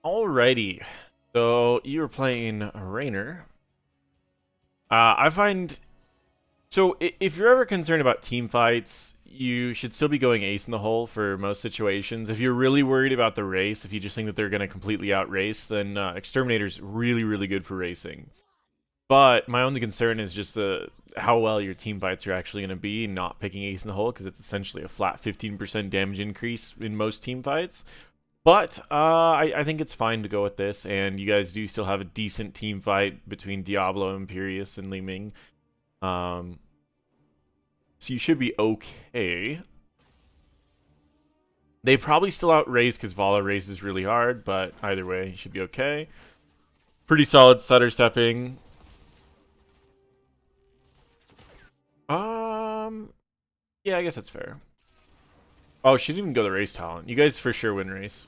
Alrighty. So you were playing Raynor. I find if you're ever concerned about team fights, you should still be going ace in the hole for most situations. If you're really worried about the race, if you just think that they're going to completely outrace, then Exterminator's really good for racing. But my only concern is just the how well your team fights are actually going to be, not picking ace in the hole because it's essentially a flat 15% damage increase in most team fights. But I think it's fine to go with this, and you guys do still have a decent team fight between Diablo, Imperius, and Li Ming. Um, so you should be okay. They probably still outrace because Vala races really hard, but either way, you should be okay. Pretty solid stutter stepping. Um, yeah, I guess that's fair. Oh, she didn't even go the race talent. You guys for sure win race.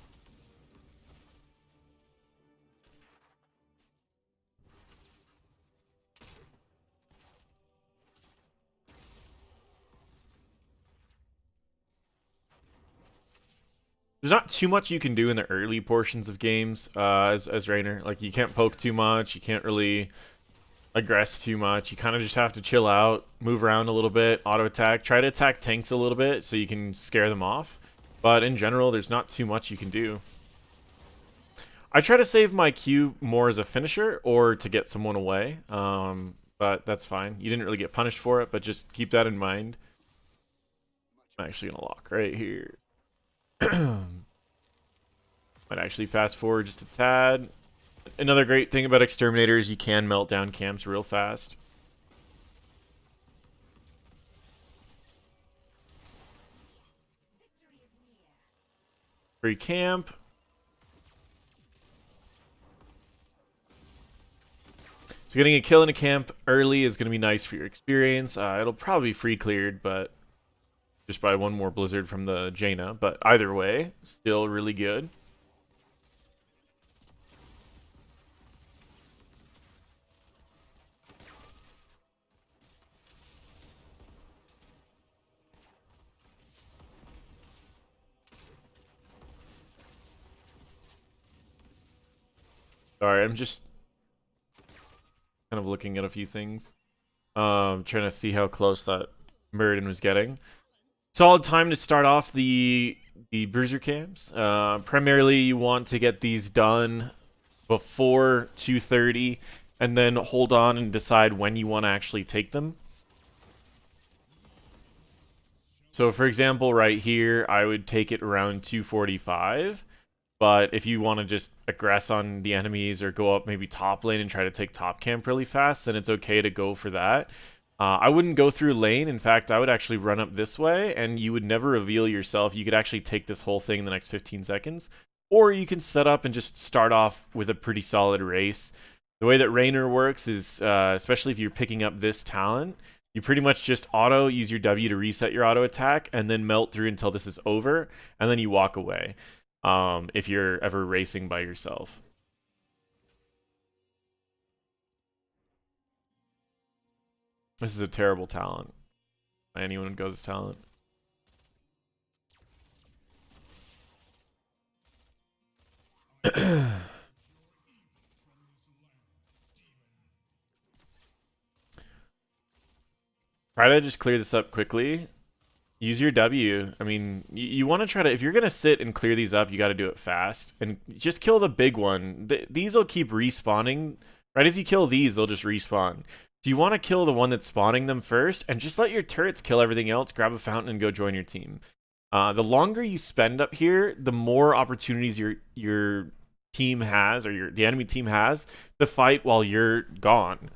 There's not too much you can do in the early portions of games as Raynor. Like, you can't poke too much. You can't really aggress too much. You kind of just have to chill out, move around a little bit, auto attack. Try to attack tanks a little bit so you can scare them off. But in general, there's not too much you can do. I try to save my Q more as a finisher or to get someone away. But that's fine. You didn't really get punished for it, but just keep that in mind. I'm actually going to lock right here. Might actually fast forward just a tad. Another great thing about Exterminator is you can melt down camps real fast. Free camp. So getting a kill in a camp early is going to be nice for your experience. It'll probably be free cleared, but just by one more blizzard from the Jaina. But either way, still really good. Sorry, I'm just kind of looking at a few things. Trying to see how close that Muradin was getting. Solid time to start off the bruiser camps. Primarily, you want to get these done before 2:30, and then hold on and decide when you want to actually take them. So, for example, right here, I would take it around 2:45. But if you want to just aggress on the enemies or go up maybe top lane and try to take top camp really fast, then it's okay to go for that. I wouldn't go through lane. In fact, I would actually run up this way, and you would never reveal yourself. You could actually take this whole thing in the next 15 seconds. Or you can set up and just start off with a pretty solid race. The way that Raynor works is, especially if you're picking up this talent, you pretty much just auto use your W to reset your auto attack, and then melt through until this is over, and then you walk away. If you're ever racing by yourself. This is a terrible talent. Anyone would go this talent. Try to just clear this up quickly. Use your W. I mean, you want to try to, if you're going to sit and clear these up, you got to do it fast. And just kill the big one. These will keep respawning. Right as you kill these, they'll just respawn. So you want to kill the one that's spawning them first, and just let your turrets kill everything else, grab a fountain, and go join your team. The longer you spend up here, the more opportunities your team has, or the enemy team has, to fight while you're gone.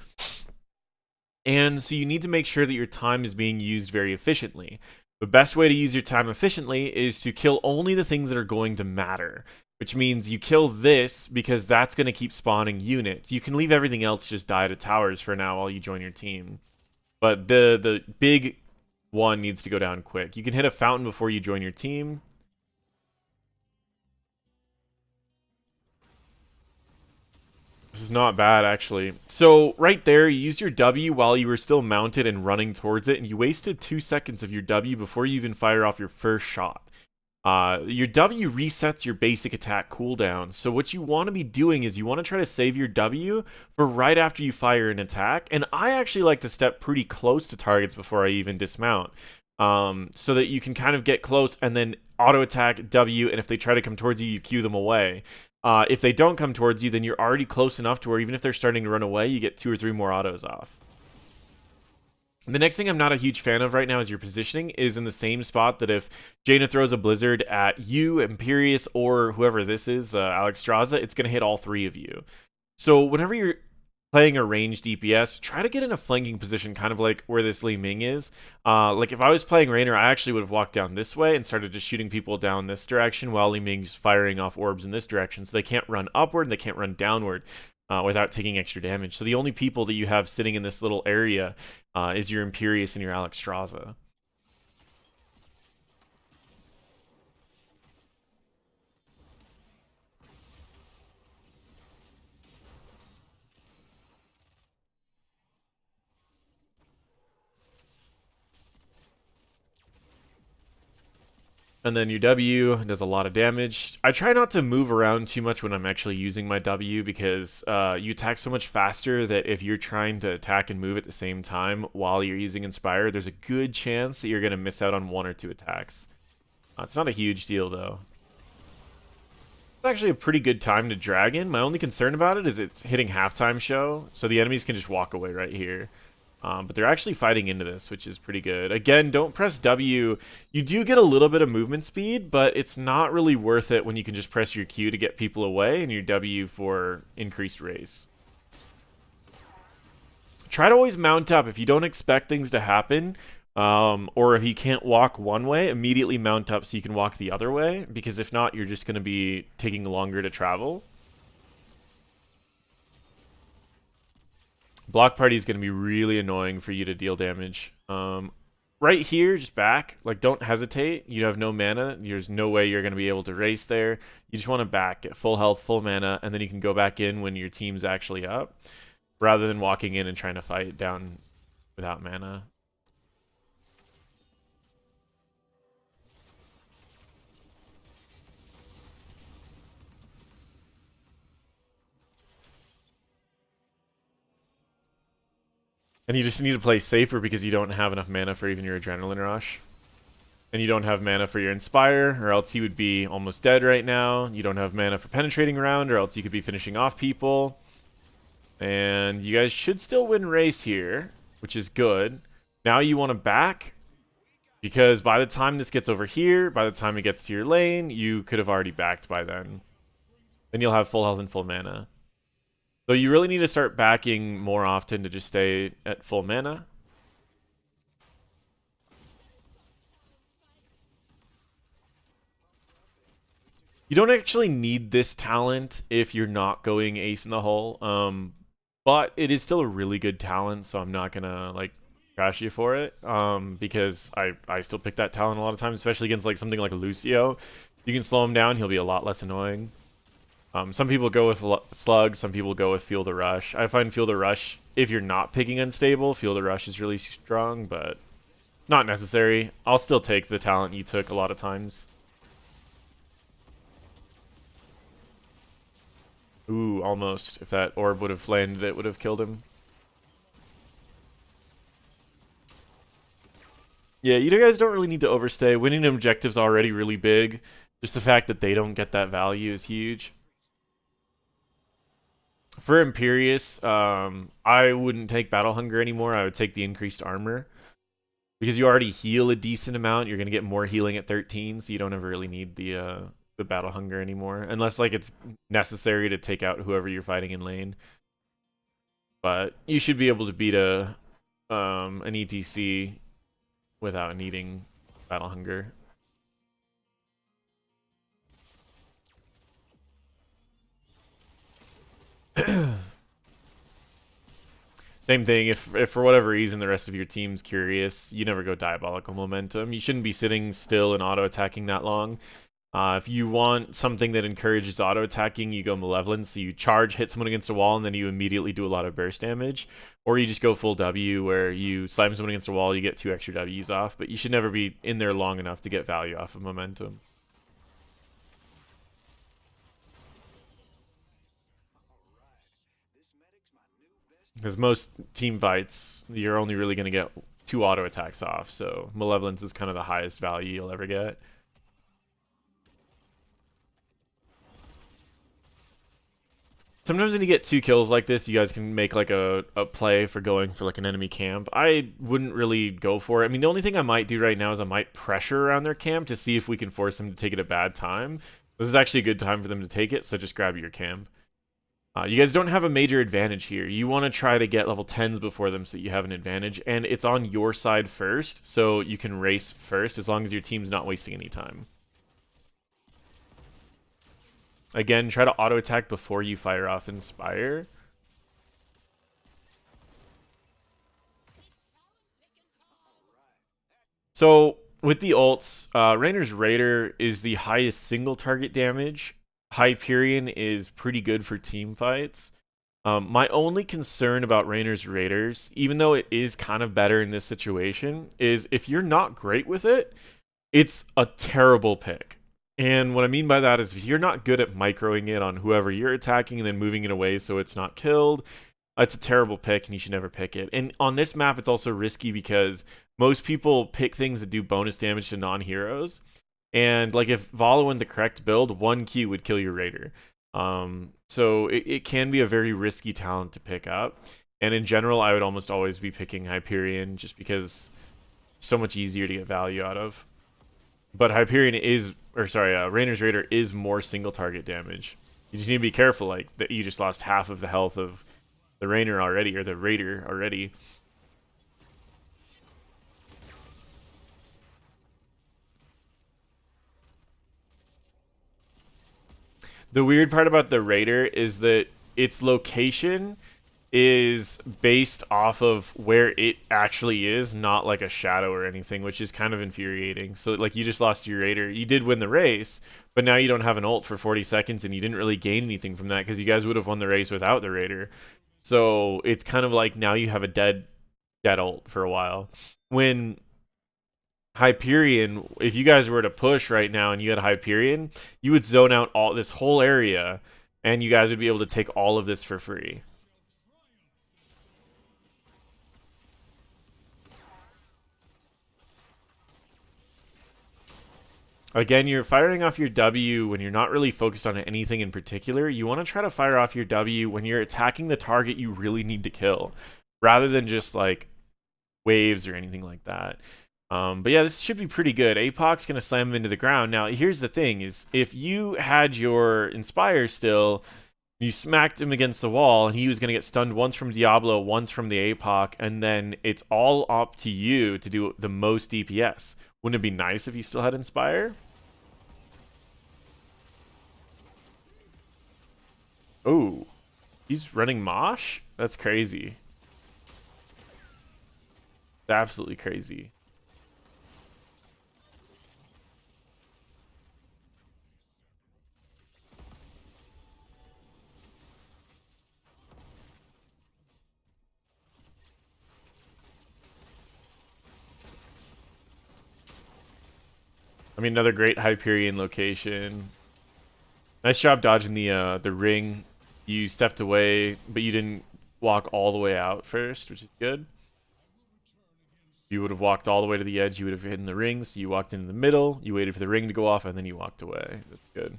And so you need to make sure that your time is being used very efficiently. The best way to use your time efficiently is to kill only the things that are going to matter, which means you kill this because that's going to keep spawning units. You can leave everything else just die to towers for now while you join your team. But the big one needs to go down quick. You can hit a fountain before you join your team. This is not bad, actually. So, right there, you used your W while you were still mounted and running towards it, and you wasted 2 seconds of your W before you even fire off your first shot. Your W resets your basic attack cooldown. So what you want to be doing is you want to try to save your W for right after you fire an attack. And I actually like to step pretty close to targets before I even dismount, so that you can kind of get close and then auto attack W. And if they try to come towards you, you cue them away. If they don't come towards you, then you're already close enough to where even if they're starting to run away, you get 2 or 3 more autos off. The next thing I'm not a huge fan of right now is your positioning is in the same spot that if Jaina throws a blizzard at you, Imperius, or whoever this is, Alexstrasza, it's going to hit all 3 of you. So whenever you're playing a ranged DPS, try to get in a flanking position, kind of like where this Li Ming is. Like if I was playing Raynor, I actually would have walked down this way and started just shooting people down this direction while Li Ming's firing off orbs in this direction, so they can't run upward and they can't run downward without taking extra damage. So the only people that you have sitting in this little area is your Imperius and your Alexstrasza. And then your W does a lot of damage. I try not to move around too much when I'm actually using my W because you attack so much faster that if you're trying to attack and move at the same time while you're using Inspire, there's a good chance that you're going to miss out on 1 or 2 attacks. It's not a huge deal, though. It's actually a pretty good time to Dragon. My only concern about it is it's hitting halftime show, so the enemies can just walk away right here. But they're actually fighting into this, which is pretty good. Again, don't press W. You do get a little bit of movement speed, but it's not really worth it when you can just press your Q to get people away and your W for increased race. Try to always mount up. If you don't expect things to happen, or if you can't walk one way, immediately mount up so you can walk the other way, because if not, you're just going to be taking longer to travel. Block party is going to be really annoying for you to deal damage. Right here, just back. Like, don't hesitate. You have no mana. There's no way you're going to be able to race there. You just want to back, get full health, full mana, and then you can go back in when your team's actually up, rather than walking in and trying to fight down without mana. And you just need to play safer because you don't have enough mana for even your Adrenaline Rush. And you don't have mana for your Inspire, or else you would be almost dead right now. You don't have mana for Penetrating Round, or else you could be finishing off people. And you guys should still win race here, which is good. Now you want to back, because by the time this gets over here, by the time it gets to your lane, you could have already backed by then. Then you'll have full health and full mana. So you really need to start backing more often to just stay at full mana. You don't actually need this talent if you're not going ace in the hole, but it is still a really good talent, so I'm not gonna like trash you for it, because I still pick that talent a lot of times, especially against like something like Lucio. You can slow him down; he'll be a lot less annoying. Some people go with Slug, some people go with Feel the Rush. I find Feel the Rush, if you're not picking Unstable, Feel the Rush is really strong, but not necessary. I'll still take the talent you took a lot of times. Ooh, almost. If that orb would have landed, it would have killed him. Yeah, you guys don't really need to overstay. Winning an objective's already really big. Just the fact that they don't get that value is huge. For Imperius, I wouldn't take Battle Hunger anymore. I would take the increased armor. Because you already heal a decent amount. You're going to get more healing at 13, so you don't ever really need the Battle Hunger anymore. Unless like it's necessary to take out whoever you're fighting in lane. But you should be able to beat an ETC without needing Battle Hunger. Same thing, if for whatever reason the rest of your team's curious, you never go Diabolical Momentum. You shouldn't be sitting still and auto-attacking that long. If you want something that encourages auto-attacking, you go Malevolence, so you charge, hit someone against a wall, and then you immediately do a lot of burst damage. Or you just go full W, where you slam someone against a wall, you get 2 extra Ws off, but you should never be in there long enough to get value off of Momentum. Because most team fights, you're only really going to get 2 auto attacks off, so Malevolence is kind of the highest value you'll ever get. Sometimes when you get 2 kills like this, you guys can make like a play for going for like an enemy camp. I wouldn't really go for it. I mean, the only thing I might do right now is I might pressure around their camp to see if we can force them to take it a bad time. This is actually a good time for them to take it, so just grab your camp. You guys don't have a major advantage here. You want to try to get level 10s before them so you have an advantage, and it's on your side first, so you can race first as long as your team's not wasting any time. Again, try to auto attack before you fire off Inspire. So with the ults, Raynor's Raider is the highest single target damage. Hyperion is pretty good for team fights. My only concern about Raynor's Raiders, even though it is kind of better in this situation, is if you're not great with it, it's a terrible pick. And what I mean by that is if you're not good at microing it on whoever you're attacking and then moving it away so it's not killed, it's a terrible pick and you should never pick it. And on this map, it's also risky because most people pick things that do bonus damage to non-heroes. And like if Valo in the correct build, 1 Q would kill your Raider. So it can be a very risky talent to pick up. And in general, I would almost always be picking Hyperion just because it's so much easier to get value out of. But Hyperion is, or sorry, Raynor's Raider is more single target damage. You just need to be careful, like that you just lost half of the health of the Raynor already, or the Raider already. The weird part about the Raider is that its location is based off of where it actually is, not like a shadow or anything, which is kind of infuriating. So like you just lost your Raider. You did win the race, but now you don't have an ult for 40 seconds and you didn't really gain anything from that because you guys would have won the race without the Raider. So it's kind of like now you have a dead ult for a while. When Hyperion, if you guys were to push right now and you had Hyperion, you would zone out all this whole area and you guys would be able to take all of this for free. Again, you're firing off your W when you're not really focused on anything in particular. You want to try to fire off your W when you're attacking the target you really need to kill, rather than just like waves or anything like that. But yeah, this should be pretty good. Apoc's going to slam him into the ground. Now, here's the thing is if you had your Inspire still, you smacked him against the wall and he was going to get stunned once from Diablo, once from the Apoc, and then it's all up to you to do the most DPS. Wouldn't it be nice if you still had Inspire? Oh, he's running Mosh? That's crazy. Absolutely crazy. I mean, another great Hyperion location. Nice job dodging the ring. You stepped away, but you didn't walk all the way out first, which is good. If you would have walked all the way to the edge, you would have hidden the ring. So you walked into the middle, you waited for the ring to go off, and then you walked away. That's good.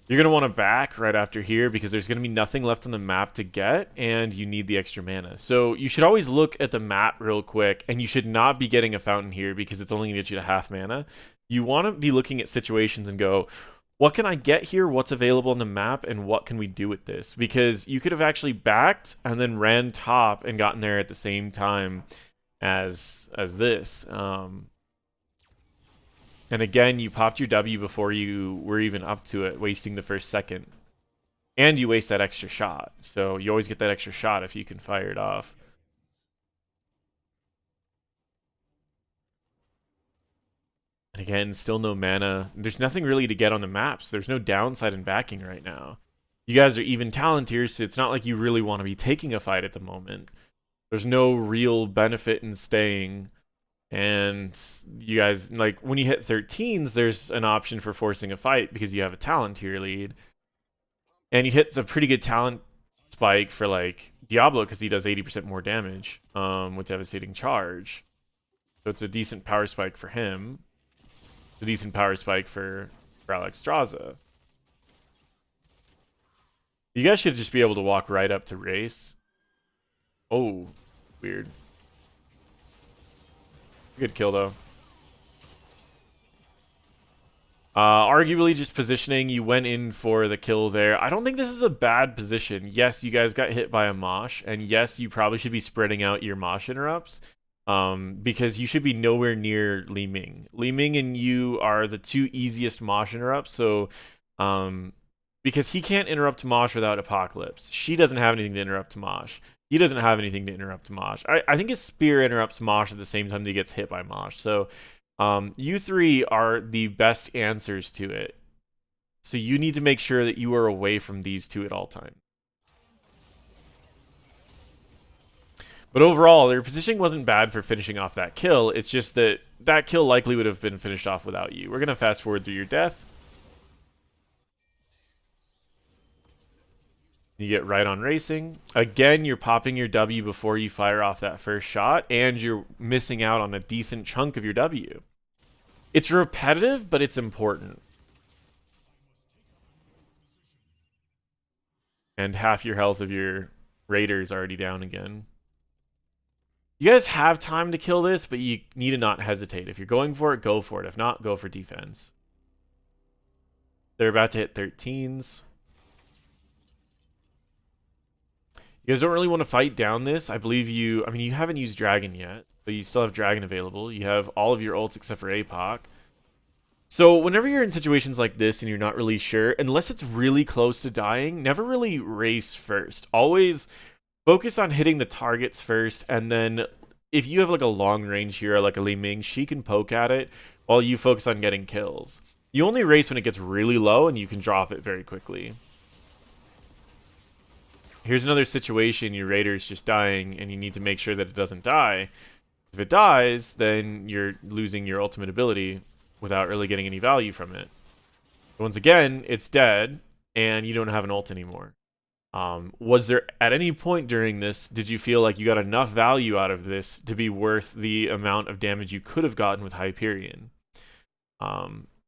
You're going to want to back right after here because there's going to be nothing left on the map to get, and you need the extra mana. So you should always look at the map real quick, and you should not be getting a fountain here because it's only going to get you to half mana. You want to be looking at situations and go, what can I get here? What's available on the map? And what can we do with this? Because you could have actually backed and then ran top and gotten there at the same time as this. And again, you popped your W before you were even up to it, wasting the first second. And you waste that extra shot. So you always get that extra shot if you can fire it off. And again, still no mana. There's nothing really to get on the maps. There's no downside in backing right now. You guys are even talent tiers, so it's not like you really want to be taking a fight at the moment. There's no real benefit in staying. And you guys, like, when you hit 13s, there's an option for forcing a fight because you have a talent tier lead. And you hit a pretty good talent spike for like Diablo because he does 80% more damage with Devastating Charge. So it's a decent power spike for him. A decent power spike for Alexstrasza. You guys should just be able to walk right up to race. Oh, weird. Good kill though. Arguably just positioning, you went in for the kill there. I don't think this is a bad position. Yes, you guys got hit by a mosh, and yes, you probably should be spreading out your mosh interrupts, because you should be nowhere near Li Ming. Li Ming and you are the two easiest mosh interrupts, so because he can't interrupt Mosh without Apocalypse. She doesn't have anything to interrupt Mosh. He doesn't have anything to interrupt Mosh. I think his spear interrupts Mosh at the same time that he gets hit by Mosh. So you three are the best answers to it. So you need to make sure that you are away from these two at all times. But overall, their positioning wasn't bad for finishing off that kill. It's just that that kill likely would have been finished off without you. We're going to fast forward through your death. You get right on racing. Again, you're popping your W before you fire off that first shot, and you're missing out on a decent chunk of your W. It's repetitive, but it's important. And half your health of your Raiders already down again. You guys have time to kill this, but you need to not hesitate. If you're going for it, go for it. If not, go for defense. They're about to hit 13s. You guys don't really want to fight down this. I believe you... I mean, you haven't used Dragon yet, but you still have Dragon available. You have all of your ults except for APOC. So whenever you're in situations like this and you're not really sure, unless it's really close to dying, never really race first. Always focus on hitting the targets first, and then if you have like a long range hero like a Li Ming, she can poke at it while you focus on getting kills. You only race when it gets really low and you can drop it very quickly. Here's another situation, your Raider's just dying and you need to make sure that it doesn't die. If it dies, then you're losing your ultimate ability without really getting any value from it. Once again, it's dead and you don't have an ult anymore. Was there at any point during this, did you feel like you got enough value out of this to be worth the amount of damage you could have gotten with Hyperion?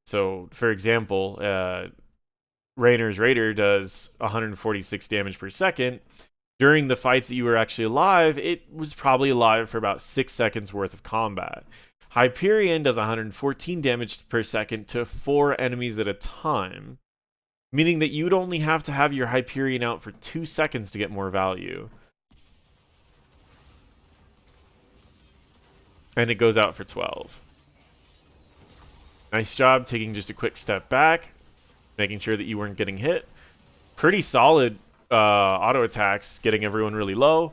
So for example, Raynor's Raider does 146 damage per second. During the fights that you were actually alive, it was probably alive for about 6 seconds worth of combat. Hyperion does 114 damage per second to 4 enemies at a time, meaning that you'd only have to have your Hyperion out for 2 seconds to get more value. And it goes out for 12. Nice job taking just a quick step back, making sure that you weren't getting hit. Pretty solid auto attacks, getting everyone really low.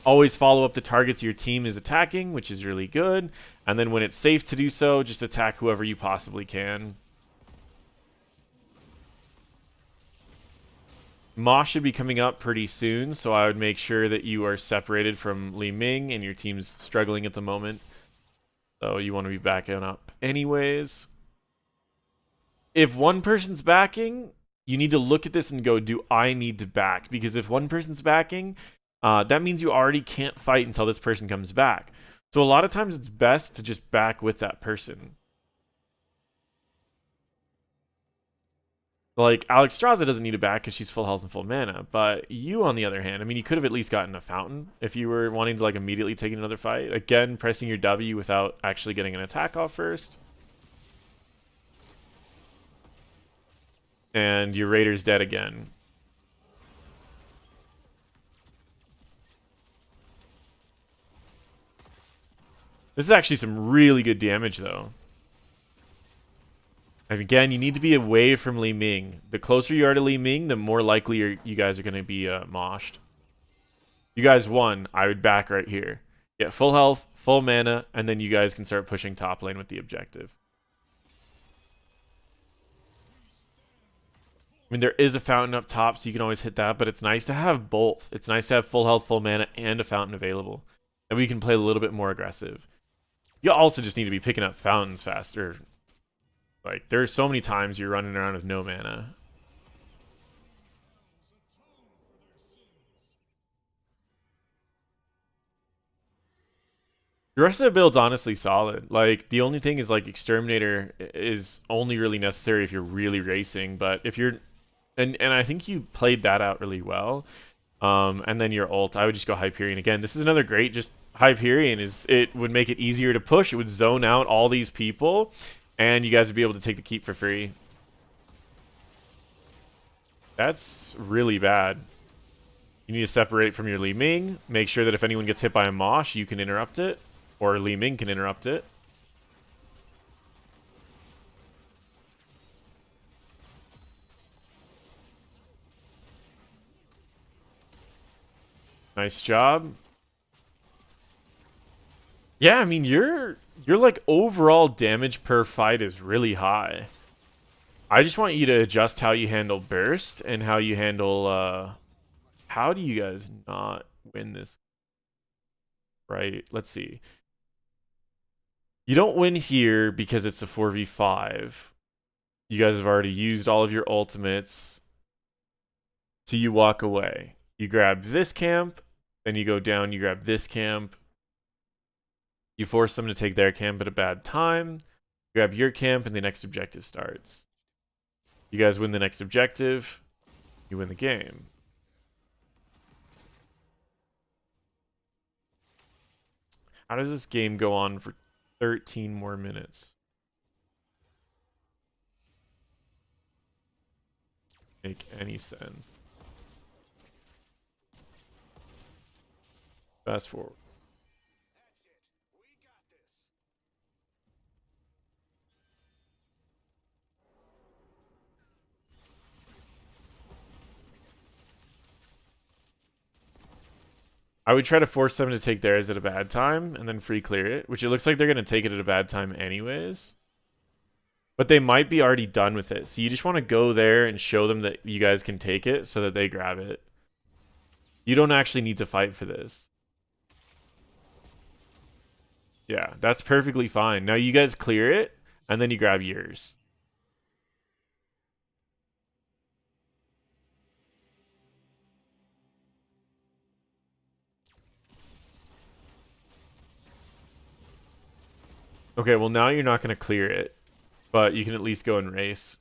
Always follow up the targets your team is attacking, which is really good. And then when it's safe to do so, just attack whoever you possibly can. Mosh should be coming up pretty soon, so I would make sure that you are separated from Li Ming and your team's struggling at the moment. So you want to be backing up anyways. If one person's backing, you need to look at this and go, do I need to back? Because if one person's backing, that means you already can't fight until this person comes back. So a lot of times it's best to just back with that person. Like, Alexstrasza doesn't need to back because she's full health and full mana. But you, on the other hand, I mean, you could have at least gotten a fountain if you were wanting to, like, immediately take another fight. Again, pressing your W without actually getting an attack off first. And your Raider's dead again. This is actually some really good damage, though. And again, you need to be away from Li Ming. The closer you are to Li Ming, the more likely you guys are going to be moshed. You guys won. I would back right here. Get full health, full mana, and then you guys can start pushing top lane with the objective. I mean, there is a fountain up top, so you can always hit that, but it's nice to have both. It's nice to have full health, full mana, and a fountain available. And we can play a little bit more aggressive. You also just need to be picking up fountains faster. Like, there's so many times you're running around with no mana. The rest of the build's honestly solid. Like, the only thing is, like, Exterminator is only really necessary if you're really racing, but if you're... And I think you played that out really well. And then your ult, I would just go Hyperion again. This is another great, just Hyperion is, it would make it easier to push. It would zone out all these people, and you guys would be able to take the keep for free. That's really bad. You need to separate from your Li Ming. Make sure that if anyone gets hit by a Mosh, you can interrupt it. Or Li Ming can interrupt it. Nice job. Yeah, I mean, your like overall damage per fight is really high. I just want you to adjust how you handle burst and how you handle how do you guys not win this? Right, let's see. You don't win here because it's a 4v5. You guys have already used all of your ultimates. So you walk away. You grab this camp, then you go down, you grab this camp. You force them to take their camp at a bad time. You grab your camp, and the next objective starts. You guys win the next objective. You win the game. How does this game go on for 13 more minutes? Make any sense. Fast forward. I would try to force them to take theirs at a bad time and then free clear it, which it looks like they're going to take it at a bad time anyways. But they might be already done with it. So you just want to go there and show them that you guys can take it so that they grab it. You don't actually need to fight for this. Yeah, that's perfectly fine. Now you guys clear it, and then you grab yours. Okay, well now you're not going to clear it, but you can at least go and race.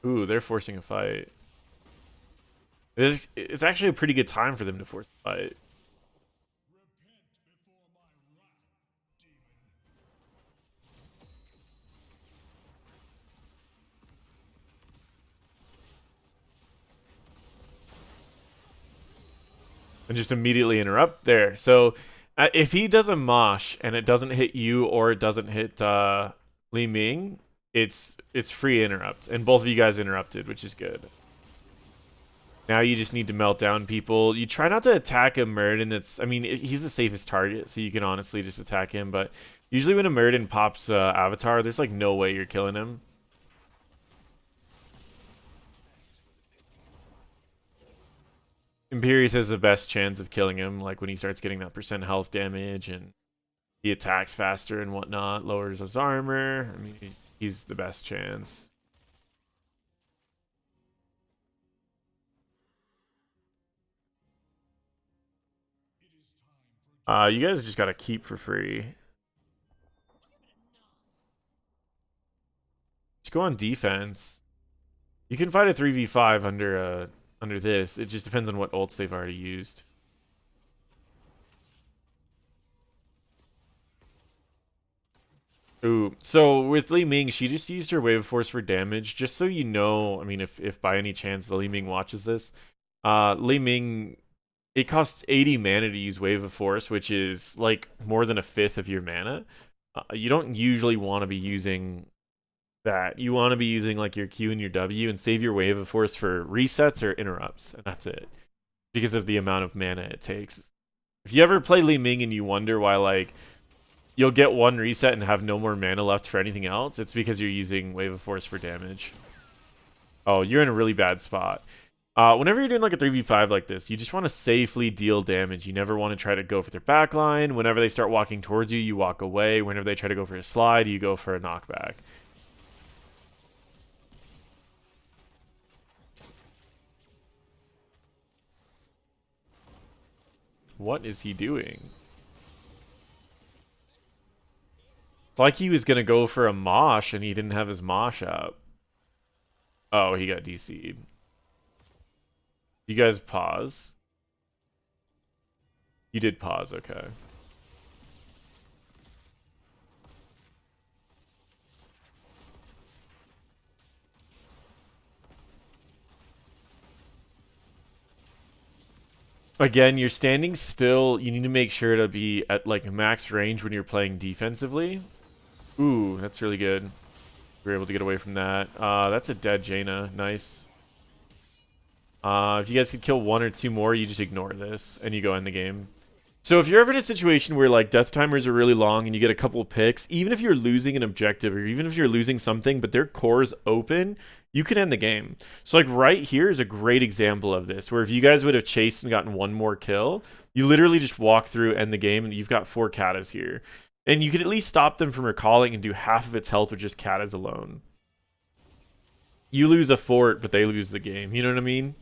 Ooh, they're forcing a fight. It's actually a pretty good time for them to force a fight. And just immediately interrupt there. So if he does a mosh and it doesn't hit you or it doesn't hit Li Ming, it's free interrupt. And both of you guys interrupted, which is good. Now you just need to melt down people. You try not to attack a Murden that's... I mean, he's the safest target, so you can honestly just attack him. But usually when a Murden pops Avatar, there's like no way you're killing him. Imperius has the best chance of killing him, like when he starts getting that % health damage and he attacks faster and whatnot, lowers his armor. I mean, he's the best chance. You guys just gotta keep for free. Just go on defense. You can fight a 3v5 under this. It just depends on what ults they've already used. Ooh, so with Li Ming, she just used her Wave of Force for damage. Just so you know, I mean, if by any chance the Li Ming watches this, Li Ming, it costs 80 mana to use Wave of Force, which is like more than a fifth of your mana. You don't usually want to be using that. You want to be using like your Q and your W and save your Wave of Force for resets or interrupts, and that's it. Because of the amount of mana it takes. If you ever play Li Ming and you wonder why like you'll get one reset and have no more mana left for anything else, it's because you're using Wave of Force for damage. Oh, you're in a really bad spot. Whenever you're doing like a 3v5 like this, you just want to safely deal damage. You never want to try to go for their backline. Whenever they start walking towards you, you walk away. Whenever they try to go for a slide, you go for a knockback. What is he doing? It's like he was gonna go for a mosh and he didn't have his mosh up. Oh, he got DC'd. You guys pause? You did pause, okay. Again, you're standing still. You need to make sure to be at like max range when you're playing defensively. Ooh, that's really good. We were able to get away from that. That's a dead Jaina. Nice. If you guys could kill one or two more, you just ignore this and you go in the game. So if you're ever in a situation where like death timers are really long and you get a couple picks, even if you're losing an objective or even if you're losing something, but their core's open, you can end the game. So like right here is a great example of this, where if you guys would have chased and gotten one more kill, you literally just walk through, end the game, and you've got 4 katas here. And you could at least stop them from recalling and do half of its health with just katas alone. You lose a fort, but they lose the game. You know what I mean?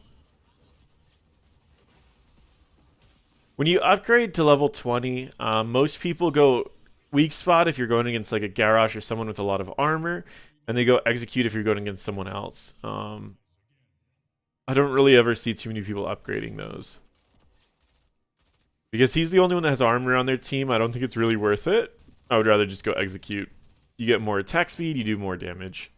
When you upgrade to level 20, most people go weak spot if you're going against like a Garrosh or someone with a lot of armor, and they go execute if you're going against someone else. I don't really ever see too many people upgrading those. Because he's the only one that has armor on their team, I don't think it's really worth it. I would rather just go execute. You get more attack speed, you do more damage.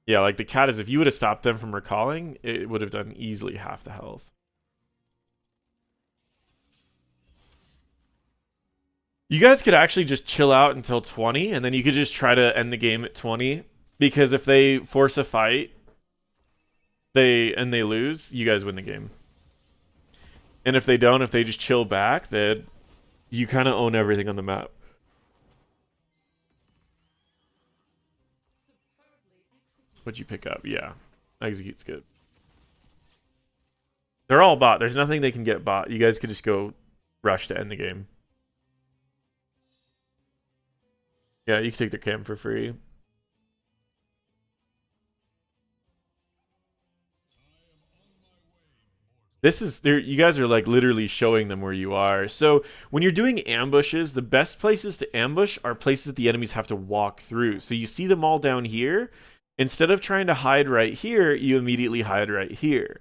Yeah, like the Katas, if you would have stopped them from recalling, it would have done easily half the health. You guys could actually just chill out until 20, and then you could just try to end the game at 20. Because if they force a fight, they lose, you guys win the game. And if they don't, if they just chill back, then you kind of own everything on the map. What'd you pick up? Yeah. Execute's good. They're all bot. There's nothing they can get bot. You guys could just go rush to end the game. Yeah, you can take their cam for free. This is there. You guys are like literally showing them where you are. So when you're doing ambushes, the best places to ambush are places that the enemies have to walk through. So you see them all down here. Instead of trying to hide right here, you immediately hide right here.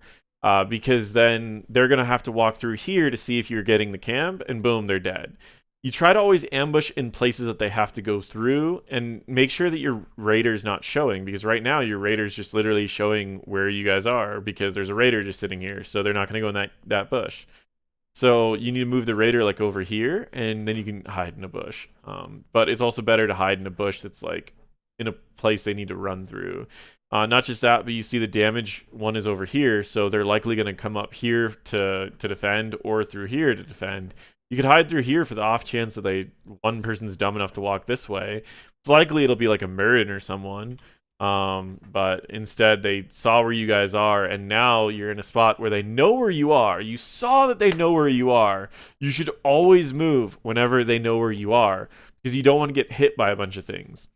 Because then they're going to have to walk through here to see if you're getting the camp, and boom, they're dead. You try to always ambush in places that they have to go through, and make sure that your raider's not showing, because right now your raider's just literally showing where you guys are because there's a raider just sitting here, so they're not going to go in that bush. So you need to move the raider like over here, and then you can hide in a bush. But it's also better to hide in a bush that's like in a place they need to run through. Not just that, but you see the damage one is over here, so they're likely going to come up here to defend, or through here to defend. You could hide through here for the off chance that one person's dumb enough to walk this way. It's likely it'll be like a Murin or someone, but instead they saw where you guys are, and now you're in a spot where they know where you are. You saw that they know where you are. You should always move whenever they know where you are, because you don't want to get hit by a bunch of things.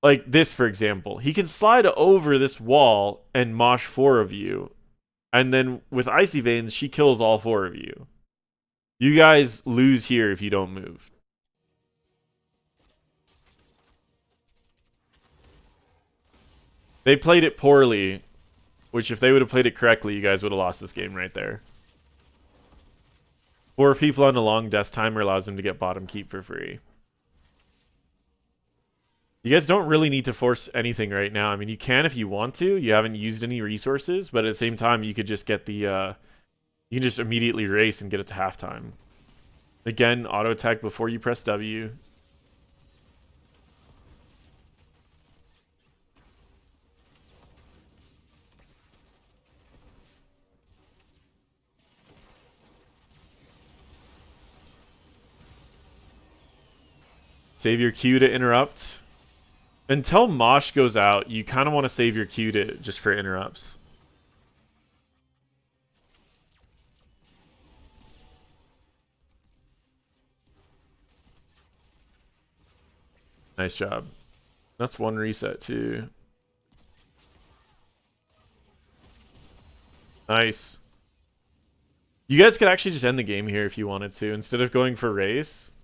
Like this, for example. He can slide over this wall and mosh 4 of you. And then with Icy Veins, she kills all 4 of you. You guys lose here if you don't move. They played it poorly, which if they would have played it correctly, you guys would have lost this game right there. 4 people on a long death timer allows them to get bottom keep for free. You guys don't really need to force anything right now. I mean, you can if you want to. You haven't used any resources, but at the same time, you could just get the... you can just immediately race and get it to halftime. Again, auto attack before you press W. Save your Q to interrupt. Until Mosh goes out, you kind of want to save your Q to just for interrupts. Nice job. That's 1 reset too. Nice. You guys could actually just end the game here if you wanted to. Instead of going for race,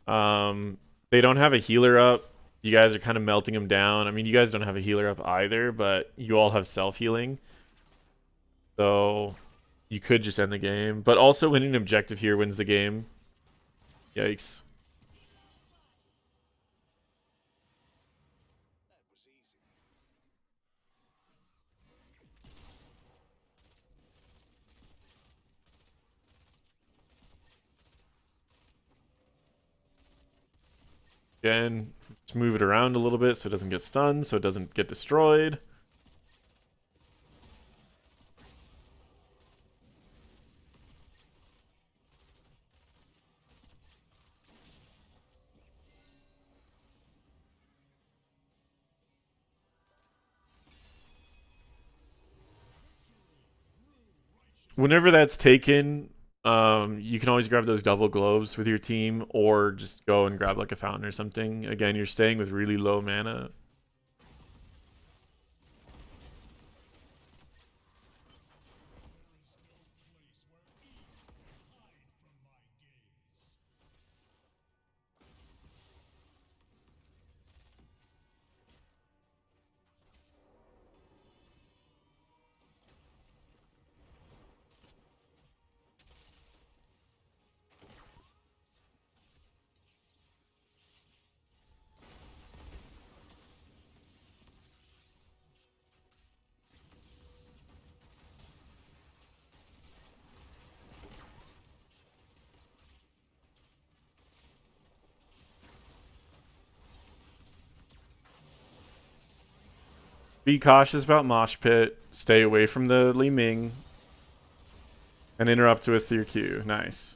They don't have a healer up. You guys are kind of melting them down. I mean, you guys don't have a healer up either, but you all have self-healing. So you could just end the game. But also winning an objective here wins the game. Yikes. Again, just move it around a little bit so it doesn't get stunned, so it doesn't get destroyed. Whenever that's taken, you can always grab those double globes with your team, or just go and grab like a fountain or something. Again, you're staying with really low mana. Be cautious about Mosh Pit. Stay away from the Li Ming. And interrupt with your Q. Nice.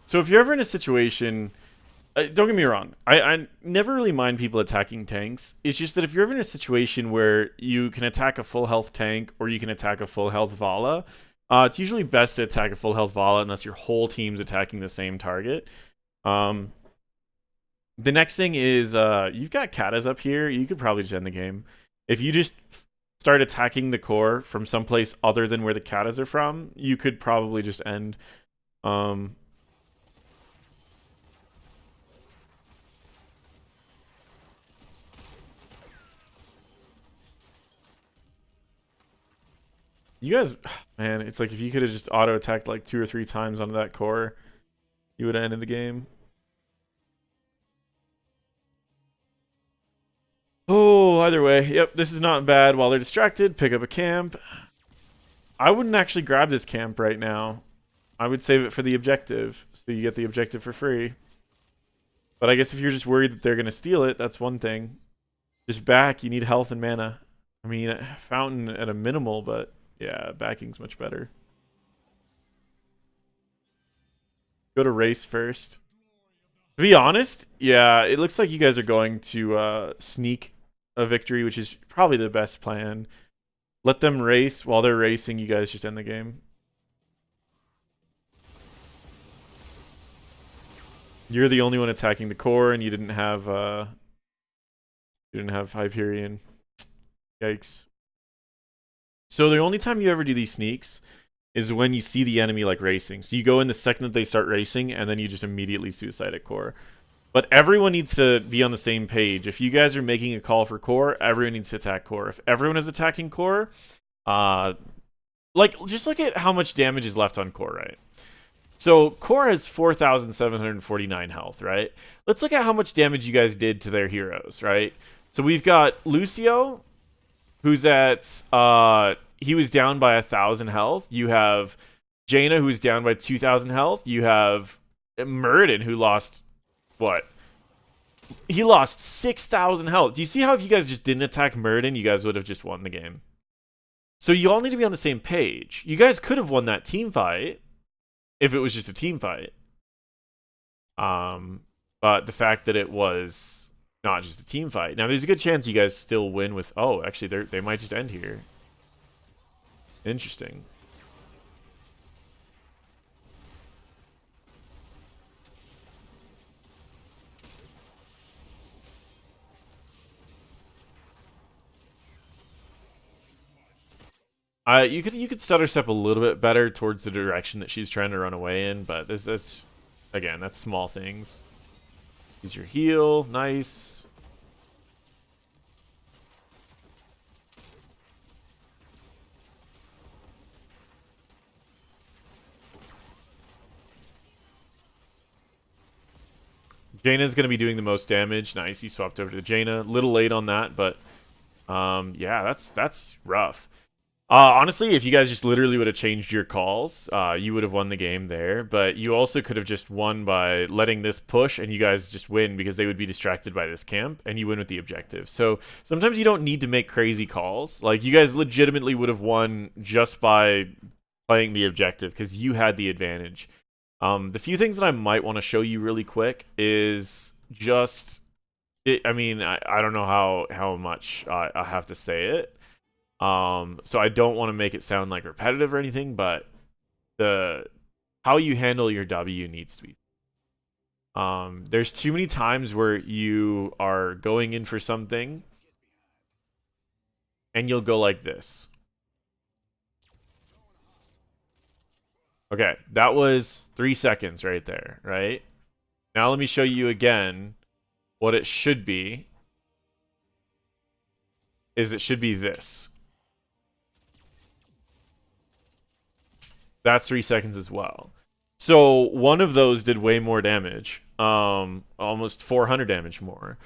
So if you're ever in a situation... don't get me wrong. I never really mind people attacking tanks. It's just that if you're ever in a situation where you can attack a full health tank or you can attack a full health Vala, it's usually best to attack a full health Vala unless your whole team's attacking the same target. The next thing is you've got Katas up here. You could probably just end the game. If you just start attacking the core from someplace other than where the Katas are from, you could probably just end. You guys, man, it's like if you could have just auto attacked like 2 or 3 times onto that core, you would have ended the game. Oh, either way, yep, this is not bad. While they're distracted, pick up a camp. I wouldn't actually grab this camp right now. I would save it for the objective, so you get the objective for free. But I guess if you're just worried that they're going to steal it, that's one thing. Just back, you need health and mana. I mean, fountain at a minimal, but yeah, backing's much better. Go to race first. To be honest, yeah, it looks like you guys are going to sneak a victory, which is probably the best plan. Let them race. While they're racing, you guys just end the game. You're the only one attacking the core, and you didn't have Hyperion. Yikes. So the only time you ever do these sneaks is when you see the enemy like racing. So you go in the second that they start racing, and then you just immediately suicide at core. But everyone needs to be on the same page. If you guys are making a call for core, everyone needs to attack core. If everyone is attacking core, like just look at how much damage is left on core, right? So core has 4,749 health, right? Let's look at how much damage you guys did to their heroes, right? So we've got Lucio, who's at he was down by 1,000 health. You have Jaina, who's down by 2,000 health. You have Muradin, who lost what? He lost 6,000 health. Do you see how if you guys just didn't attack Muradin, you guys would have just won the game? So you all need to be on the same page. You guys could have won that team fight if it was just a team fight. But the fact that it was not just a team fight. Now, there's a good chance you guys still win with... Oh, actually, they might just end here. Interesting. You could stutter step a little bit better towards the direction that she's trying to run away in, but this again, that's small things. Use your heal, nice. Jaina's going to be doing the most damage. Nice, you swapped over to Jaina. Little late on that, but yeah, that's rough. Honestly, if you guys just literally would have changed your calls, you would have won the game there. But you also could have just won by letting this push, and you guys just win because they would be distracted by this camp, and you win with the objective. So sometimes you don't need to make crazy calls. Like, you guys legitimately would have won just by playing the objective because you had the advantage. The few things that I might want to show you really quick is just, I mean, I don't know how much I have to say it. So I don't want to make it sound like repetitive or anything, but how you handle your W needs to be. There's too many times where you are going in for something and you'll go like this. Okay, that was 3 seconds right there, right? Now let me show you again what it should be. It should be this. That's 3 seconds as well. So one of those did way more damage, almost 400 damage more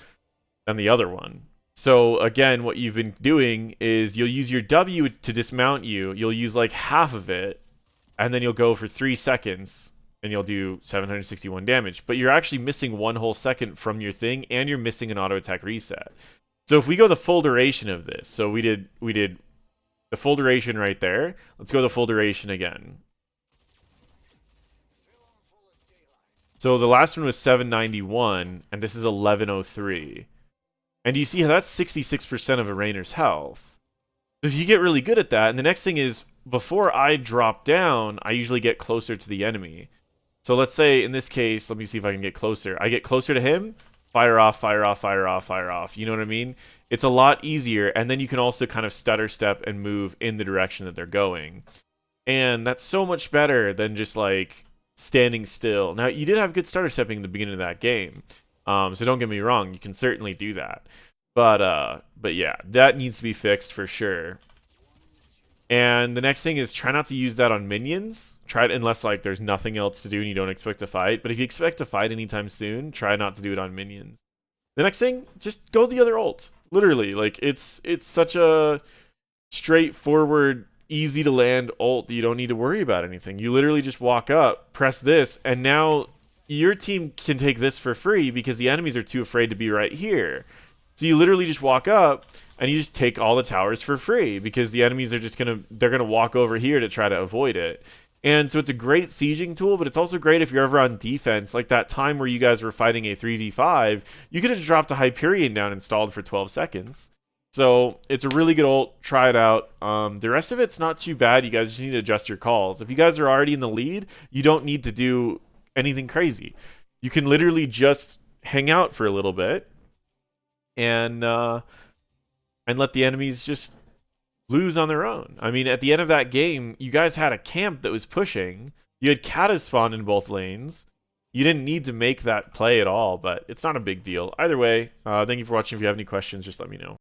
than the other one. So again, what you've been doing is you'll use your W to dismount you. You'll use like half of it, and then you'll go for 3 seconds, and you'll do 761 damage. But you're actually missing 1 whole second from your thing, and you're missing an auto attack reset. So if we go the full duration of this, so we did the full duration right there. Let's go the full duration again. So the last one was 791, and this is 1103. And you see how that's 66% of a Raynor's health. If you get really good at that, and the next thing is, before I drop down, I usually get closer to the enemy. So let's say, in this case, let me see if I can get closer. I get closer to him, fire off, fire off, fire off, fire off. You know what I mean? It's a lot easier, and then you can also kind of stutter step and move in the direction that they're going. And that's so much better than just, like, standing still. Now, you did have good stutter stepping in the beginning of that game. So don't get me wrong, you can certainly do that. But yeah, that needs to be fixed for sure. And the next thing is try not to use that on minions. Try it unless like there's nothing else to do and you don't expect to fight. But if you expect to fight anytime soon, try not to do it on minions. The next thing, just go the other ult. Literally, like it's such a straightforward, easy to land ult that you don't need to worry about anything. You literally just walk up, press this, and now your team can take this for free because the enemies are too afraid to be right here. So you literally just walk up and you just take all the towers for free because the enemies are just they're gonna walk over here to try to avoid it. And so it's a great sieging tool, but it's also great if you're ever on defense. Like that time where you guys were fighting a 3v5, you could have just dropped a Hyperion down and stalled for 12 seconds. So it's a really good ult. Try it out. The rest of it's not too bad. You guys just need to adjust your calls. If you guys are already in the lead, you don't need to do anything crazy. You can literally just hang out for a little bit and let the enemies just lose on their own. I mean, at the end of that game, you guys had a camp that was pushing. You had Kata spawned in both lanes. You didn't need to make that play at all, but it's not a big deal. Either way, thank you for watching. If you have any questions, just let me know.